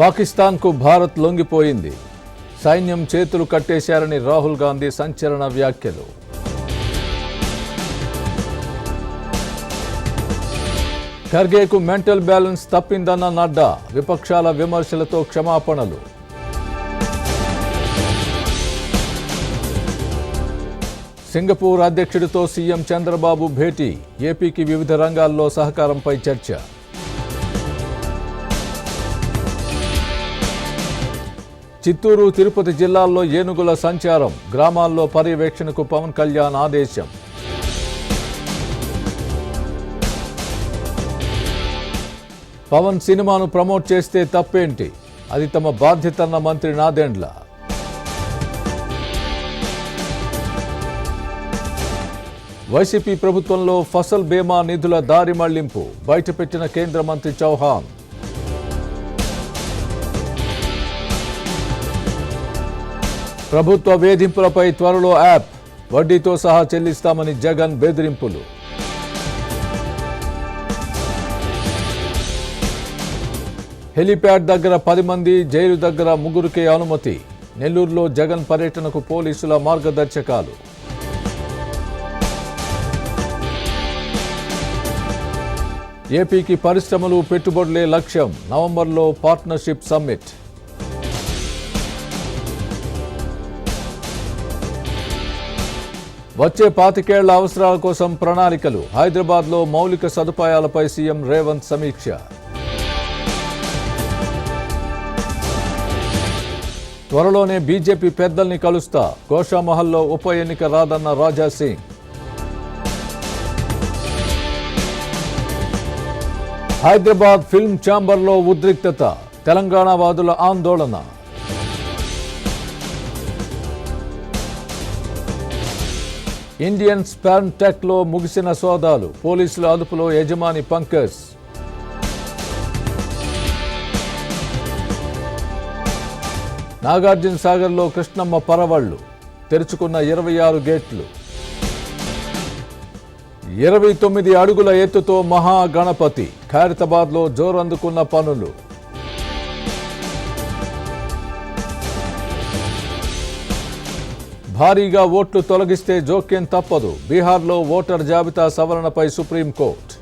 పాకిస్తాన్కు భారత్ లొంగిపోయింది. సైన్యం చేతులు కట్టేశారని రాహుల్ గాంధీ సంచలన వ్యాఖ్యలు. ఖర్గేకు మెంటల్ బ్యాలెన్స్ తప్పిందన్న నడ్డా, విపక్షాల విమర్శలతో క్షమాపణలు. సింగపూర్ అధ్యక్షుడితో సీఎం చంద్రబాబు భేటీ, ఏపీకి వివిధ రంగాల్లో సహకారంపై చర్చ. చిత్తూరు, తిరుపతి జిల్లాల్లో ఏనుగుల సంచారం, గ్రామాల్లో పర్యవేక్షణకు పవన్ కళ్యాణ్ ఆదేశం. పవన్ సినిమాను ప్రమోట్ చేస్తే తప్పేంటి, అది తమ బాధ్యతన్న మంత్రి నాదెండ్ల. వైసీపీ ప్రభుత్వంలో ఫసల్ బీమా నిధుల దారి మళ్లింపు, బయటపెట్టిన కేంద్ర మంత్రి చౌహాన్. ప్రభుత్వ వేధింపులపై త్వరలో యాప్, వడ్డీతో సహా చెల్లిస్తామని జగన్ బెదిరింపులు. హెలీప్యాడ్ దగ్గర 10 మంది, జైలు దగ్గర 3కే అనుమతి. నెల్లూరులో జగన్ పర్యటనకు పోలీసుల మార్గదర్శకాలు. ఏపీకి పరిశ్రమలు, పెట్టుబడులే లక్ష్యం, నవంబర్లో పార్ట్నర్షిప్ సమ్మిట్. వచ్చే 25 ఏళ్ల అవసరాల కోసం ప్రణాళికలు, హైదరాబాద్లో మౌలిక సదుపాయాలపై సీఎం రేవంత్ సమీక్ష. త్వరలోనే బీజేపీ పెద్దల్ని కలుస్తా, గోషామహల్లో ఉప ఎన్నిక రాదన్న రాజా సింగ్. హైదరాబాద్ ఫిల్మ్ ఛాంబర్లో ఉద్రిక్తత, తెలంగాణ వాదుల ఆందోళన. ఇండియన్ స్పెర్మ్ టెక్లో ముగిసిన సోదాలు, పోలీసుల అదుపులో యజమాని పంకజ్. నాగార్జున సాగర్లో కృష్ణమ్మ పరవళ్లు, తెరుచుకున్న 26 గేట్లు. 29 అడుగుల ఎత్తుతో మహాగణపతి, ఖైరతాబాద్లో జోరందుకున్న పనులు. భారీగా ఓట్లు తొలగిస్తే జోక్యం తప్పదు, బీహార్లో ఓటర్ జాబితా సవరణపై సుప్రీంకోర్టు.